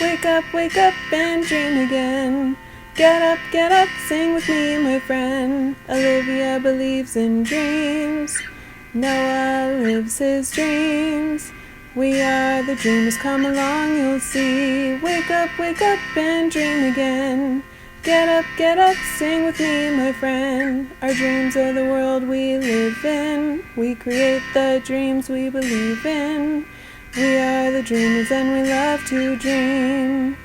wake up and dream again. Get up, sing with me, my friend. Olivia believes in dreams. Noah lives his dreams. We are the dreamers, come along, you'll see. Wake up and dream again. Get up, sing with me, my friend. Our dreams are the world we live in. We create the dreams we believe in. We are the dreamers and we love to dream.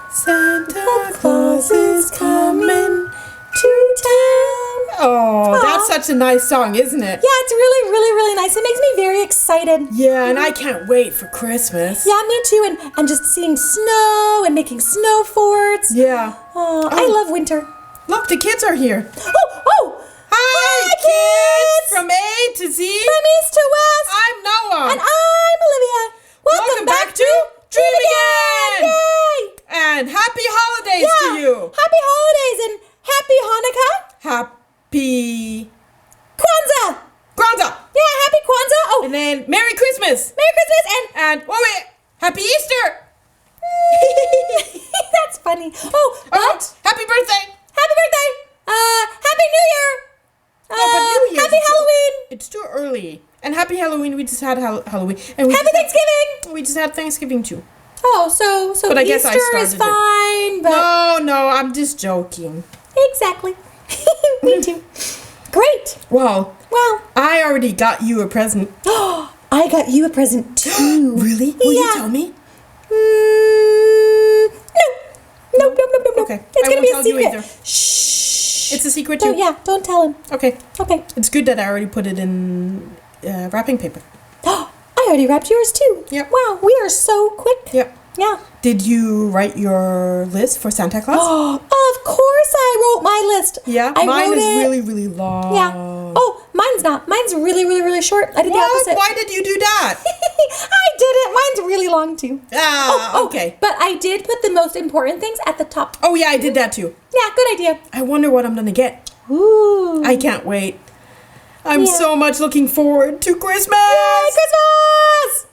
Santa Claus is coming to town. Oh, that's such a nice song, isn't it? Yeah, it's really, really, really nice. It makes me very excited. Yeah, and I can't wait for Christmas. Yeah, me too. And just seeing snow and making snow forts. Yeah. Oh, I love winter. Look, the kids are here. Oh! Hi, kids! From A to Z. From east to west. I'm Noah. And I'm Olivia. Welcome back to Dream Again! Yay! And happy holidays to you. Happy holidays and happy Hanukkah. Happy Kwanzaa. Yeah, happy Kwanzaa. Oh, And then Merry Christmas. Merry Christmas And wait, Happy Easter. That's funny. Oh, what? Happy birthday. Happy birthday. Happy New Year. No, but New Year's Happy Halloween. It's too early. And happy Halloween. We just had Halloween. And Happy Thanksgiving. We just had Thanksgiving too. Oh, so But I Easter guess I started is fine, but No, I'm just joking. exactly. Me too. Great. Well, Well, I already got you a present. I got you a present too. Really? Will you Yeah. tell me? No. Okay. It's I gonna won't be a tell you secret. either. Shh. It's a secret So too. yeah, don't tell him. Okay. Okay. It's good that I already put it in wrapping paper. I already wrapped yours too. Yep. Wow, we are so quick. Yep. Yeah. Did you write your list for Santa Claus? Of course I wrote my list. Yeah. I Mine wrote is it. really, really long. Yeah. Oh, mine's not. Mine's really, really, really short. I did the What? opposite. Why did you do that? I didn't. Mine's really long too. Okay. But I did put the most important things at the top. Oh yeah, I did that too. Yeah, good idea. I wonder what I'm gonna get. Ooh. I can't wait. I'm Yeah. so much looking forward to Christmas. Yay, Christmas!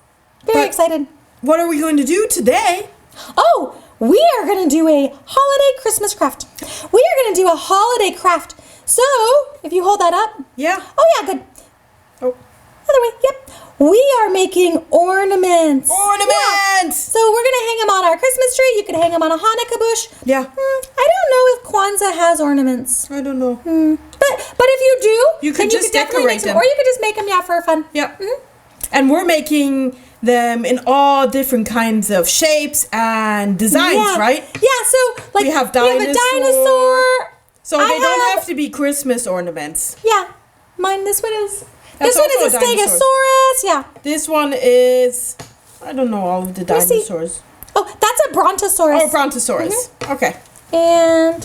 Very But- excited. What are we going to do today? Oh, we are going to do a holiday Christmas craft. We are going to do a holiday craft. So, if you hold that up. Yeah. Oh, yeah, good. Oh. Other way, yep. We are making ornaments. Ornaments! Yeah. So we're going to hang them on our Christmas tree. You could hang them on a Hanukkah bush. Yeah. I don't know if Kwanzaa has ornaments. I don't know. But if you do, You could then just definitely decorate make some, them. or you could just make them, yeah, for fun. Yeah. And we're making them in all different kinds of shapes and designs, Yeah. right? Yeah, so like We have a dinosaur. So I they don't have- have to be Christmas ornaments. Yeah, mine. This one is. That's this one is also a a dinosaur. Stegosaurus. Yeah. This one is, I don't know all of the me see. dinosaurs. Oh, that's a Brontosaurus. Oh, Brontosaurus. Okay. And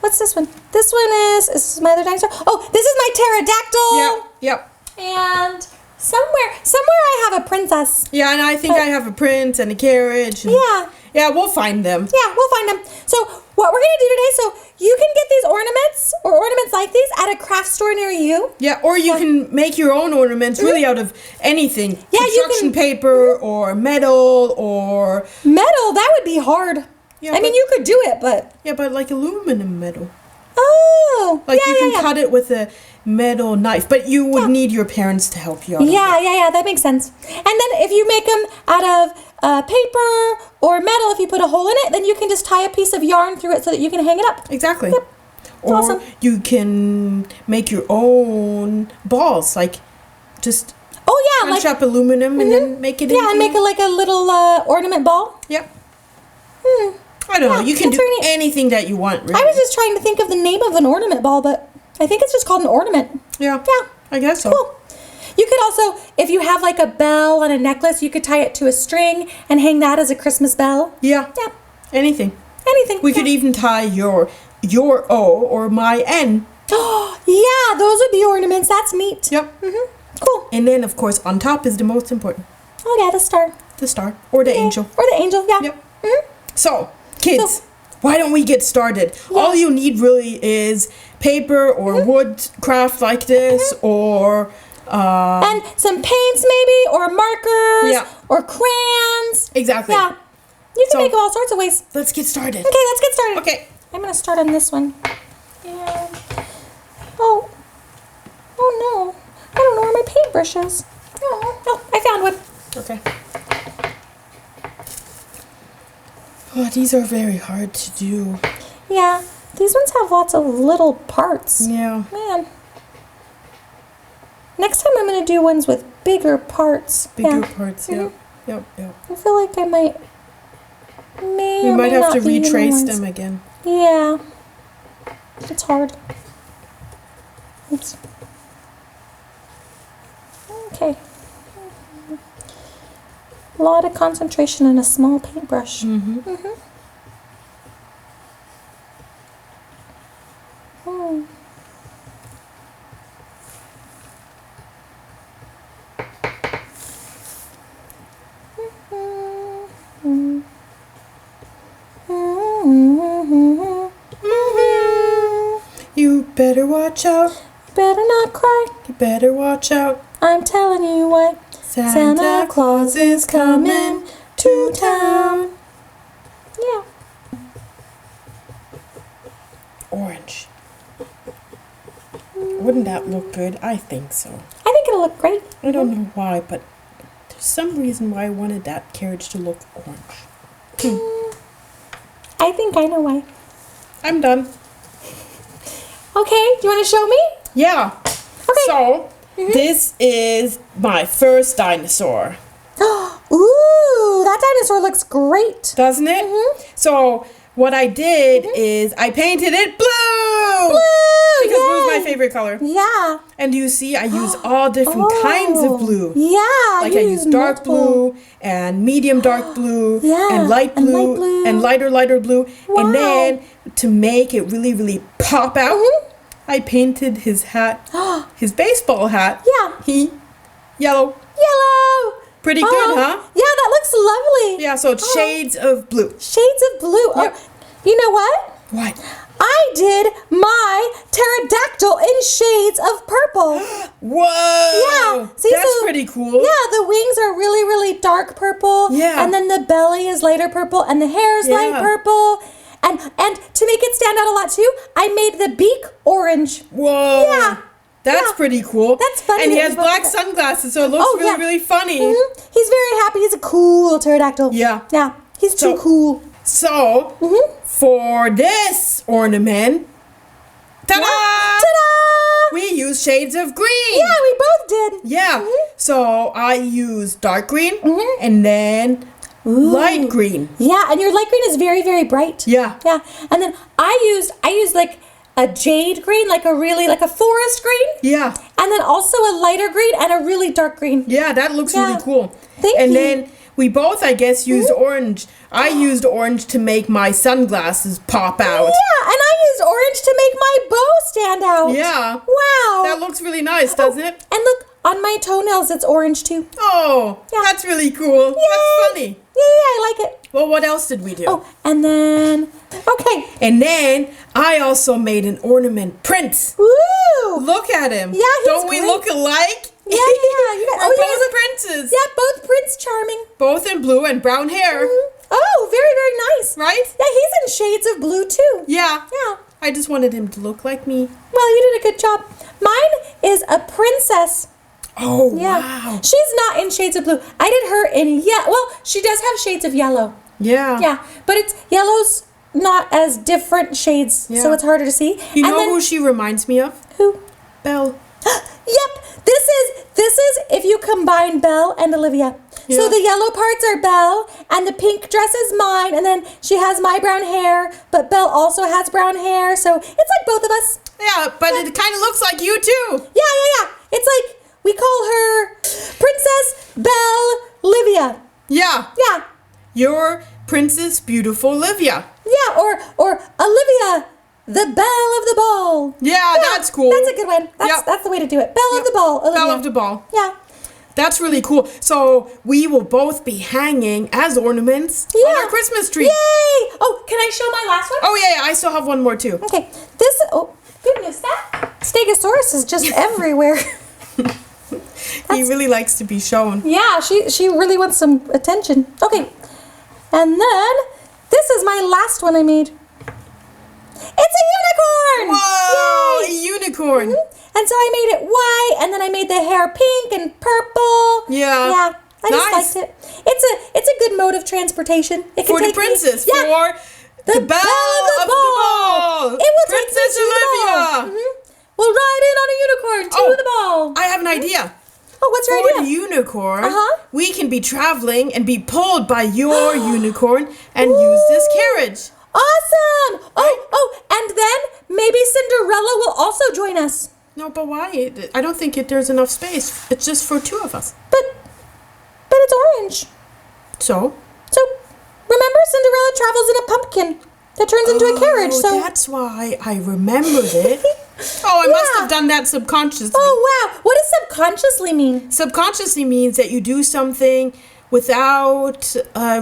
what's this one? This one is this my other dinosaur? Oh, this is my pterodactyl. Yep. And somewhere I have a princess. Yeah, and I think I have a prince and a carriage. And Yeah. Yeah, we'll find them. Yeah, we'll find them. So what we're gonna do today? So you can get these ornaments or ornaments like these at a craft store near you. Yeah, or you can make your own ornaments really out of anything. Yeah, you Construction can- paper or metal or Metal, that would be hard. Yeah, I mean, but- you could do it, but like aluminum metal. oh, Like yeah, you can yeah, cut it with a metal knife, but you would need your parents to help you out. Yeah, that makes sense. And then if you make them out of paper or metal, if you put a hole in it, then you can just tie a piece of yarn through it so that you can hang it up. Exactly. Yep. Or awesome. you can make your own balls, like just Oh yeah, punch like up aluminum and then make it. yeah, and make into- like a little ornament ball. Yep. I don't know. Yeah, You can that's do very neat. anything that you want. Really. I was just trying to think of the name of an ornament ball, but I think it's just called an ornament. Yeah. Yeah. I guess so. Cool. You could also, if you have like a bell on a necklace, you could tie it to a string and hang that as a Christmas bell. Yeah. Yeah. Anything. Anything. We could even tie your O or my N. Yeah, those would be ornaments. That's neat. Yep. Cool. And then, of course, on top is the most important, Oh yeah, the star. the star or the Yeah. angel. Or the angel, yeah. Yep. So, kids, So- why don't we get started? Yeah. All you need really is paper or wood craft like this, or and some paints maybe, or markers, Yeah. or crayons. exactly. Yeah. You can So- make all sorts of ways. Let's get started. Okay, let's get started. Okay. I'm gonna start on this one. And oh no! I don't know where my paintbrush is. Oh, I found one. Okay. Oh, these are very hard to do. Yeah, these ones have lots of little parts. Yeah. Man. Next time I'm gonna do ones with bigger parts. Bigger Yeah. parts. Yep. Yep. Yep. I feel like I might. We or might may have to not be in the retrace ones. them again. Yeah. It's hard. Oops. Okay. A lot of concentration in a small paintbrush. Mm-hmm. Mm-hmm. Hmm. You better watch out. Better not cry. You better watch out. I'm telling you what. Santa Claus is coming to town. Yeah. Orange. Wouldn't that look good? I think so. I think it'll look great. I don't know why, but there's some reason why I wanted that carriage to look orange. I think I know why. I'm done. Okay, do you want to show me? Yeah. Okay. So, this is my first dinosaur. Ooh, that dinosaur looks great. Doesn't it? So, what I did is I painted it blue! Blue! Because blue's my yay. favorite color. Yeah. And you see, I use all different kinds of blue. Yeah. Like you I use dark multiple. blue and medium dark blue Yeah, and light and blue light blue. and lighter blue. Wow. And then to make it really, really pop out, I painted his hat, his baseball hat. Yeah. Yellow. Yellow. Pretty good, huh? Yeah, that looks lovely. Yeah, so it's shades of blue. Shades of blue. Yep. Oh, you know what? What? I did my pterodactyl in shades of purple. Whoa! Yeah, see, That's so- pretty cool. Yeah, the wings are really, really dark purple. Yeah. And then the belly is lighter purple and the hair is light Yeah. purple. And to make it stand out a lot too, I made the beak orange. Whoa! Yeah. That's Yeah. pretty cool. That's funny And he that has you both black did that. sunglasses, so it looks Oh, really, yeah. really funny. He's very happy. He's a cool pterodactyl. Yeah. Yeah. He's too So- cool. So, for this ornament, ta-da! Ta-da! We use shades of green. Yeah, we both did. Yeah. So I use dark green and then light green. Yeah, and your light green is very, very bright. Yeah. Yeah. And then I used like a jade green, like a forest green. Yeah. And then also a lighter green and a really dark green. Yeah, that looks Yeah. really cool. Thank and you. then we both, I guess, used orange. I used orange to make my sunglasses pop out. Yeah, and I used orange to make my bow stand out. Yeah. Wow. That looks really nice, doesn't it? And look, on my toenails it's orange too. Oh, Yeah. that's really cool. Yay. That's funny. Yeah, I like it. Well, what else did we do? Oh, and then okay. And then I also made an ornament prince. Woo! Look at him. Yeah, he's Don't we great. look alike? Yeah, yeah. You got, We're oh, yeah, both look. princes. Yeah, both Prince Charming. Both in blue and brown hair. Oh, very, very nice. Right? Yeah, he's in shades of blue too. Yeah. Yeah. I just wanted him to look like me. Well, you did a good job. Mine is a princess. Oh, Yeah. wow. She's not in shades of blue. I did her in well, she does have shades of yellow. Yeah. Yeah, but it's yellow's not as different shades, so Yeah. it's harder to see. You and know then, who she reminds me of? who? Belle. Yep, this is if you combine Belle and Olivia. So Yeah. the yellow parts are Belle, and the pink dress is mine, and then she has my brown hair, but Belle also has brown hair, so it's like both of us. Yeah, but it kind of looks like you too. Yeah. It's like we call her Princess Belle Livia. Yeah. Yeah. You're Princess Beautiful Olivia. Yeah, or Olivia, the belle of the ball. Yeah, that's cool. That's a good one. Yep. That's the way to do it. Belle of the ball, Olivia. Belle of the ball. Yeah. That's really cool. So we will both be hanging as ornaments on Yeah. our Christmas tree. Yay! Oh, can I show my last one? Oh yeah, I still have one more too. Okay. This Goodness, that Stegosaurus is just everywhere. He really likes to be shown. Yeah, she really wants some attention. Okay, and then this is my last one I made. It's a unicorn! Whoa, Yay! a unicorn. And so I made it white, and then I made the hair pink and purple. Yeah. Yeah, I Nice. just liked it. It's a good mode of transportation. It can For the take me- princess, yeah, for the belle of the ball. It will Princess take me to the Olivia. ball. We'll ride in on a unicorn to the ball. I have an idea. Oh, what's your For the idea? unicorn, Uh-huh. we can be traveling and be pulled by your unicorn and use this carriage. Awesome! Oh, and then maybe Cinderella will also join us. No, but why? I don't think there's enough space. It's just for two of us. But it's orange. So? So remember, Cinderella travels in a pumpkin that turns into a carriage. So that's why I remembered it. Oh, I must have done that subconsciously. Oh wow! What does subconsciously mean? Subconsciously means that you do something without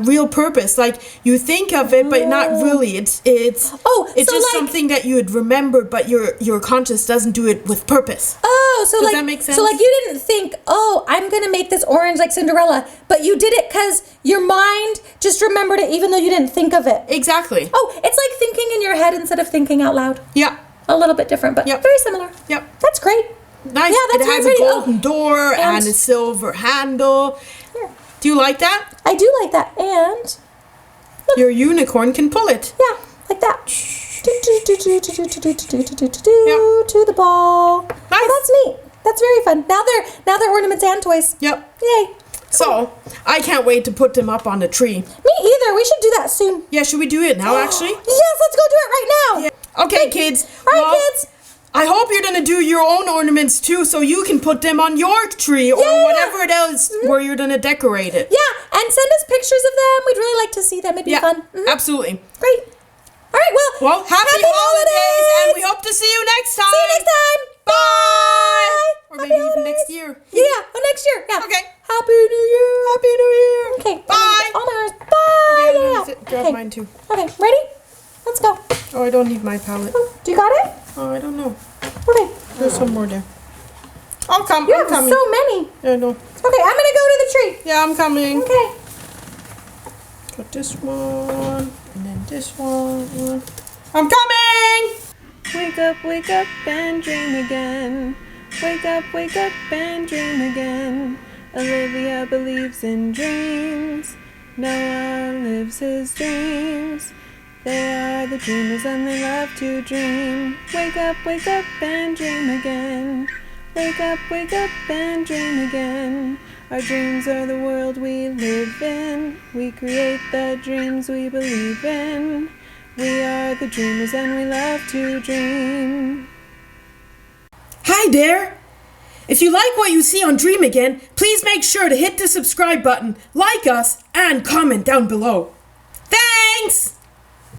real purpose. Like you think of it, but not really. It's so just like- something that you had remembered, but your conscious doesn't do it with purpose. Oh, so Does like that make sense? So like you didn't think, oh, I'm gonna make this orange like Cinderella, but you did it because your mind just remembered it, even though you didn't think of it. Exactly. Oh, it's like thinking in your head instead of thinking out loud. Yeah. A little bit different, but Yep. very similar. Yep. That's great. Nice. Yeah, that's it has very a pretty. golden door and a silver handle. Here. Do you like that? I do like that, and Your unicorn can pull it. yeah, like that. To the ball. Nice. Oh, that's neat. That's very fun. Now they're ornaments and toys. Yep. Yay. So, I can't wait to put them up on the tree. Me either. We should do that soon. Yeah, should we do it now, actually? Yes, let's go do it right now. Yeah. Okay, kids. All right, kids. I hope you're going to do your own ornaments, too, so you can put them on your tree or Yeah. whatever it is where you're going to decorate it. Yeah, and send us pictures of them. We'd really like to see them. It'd be fun. Mhm. Absolutely. Great. All right, Well, happy holidays, and we hope to see you next time. See you next time. Bye. Or Happy maybe even holidays. next year. Yeah, next year. Yeah. Okay. Happy New Year. Happy New Year. Okay. Bye. All my yours. Bye. Okay, I'm Yeah. gonna grab Okay. mine too. Okay, ready? Let's go. Oh, I don't need my palette. Do you got it? Oh, I don't know. Okay. There's some more there. I'll come. You I'm have coming. so many. Yeah, no. Okay, I'm gonna go to the tree. Yeah, I'm coming. Okay. Got this one, and then this one. I'm coming! Wake up and dream again. Wake up and dream again. Olivia believes in dreams. Noah lives his dreams. They are the dreamers and they love to dream. Wake up and dream again. Wake up and dream again. Our dreams are the world we live in. We create the dreams we believe in. We are the dreamers and we love to dream. Hi there! If you like what you see on Dream Again, please make sure to hit the subscribe button, like us, and comment down below. Thanks!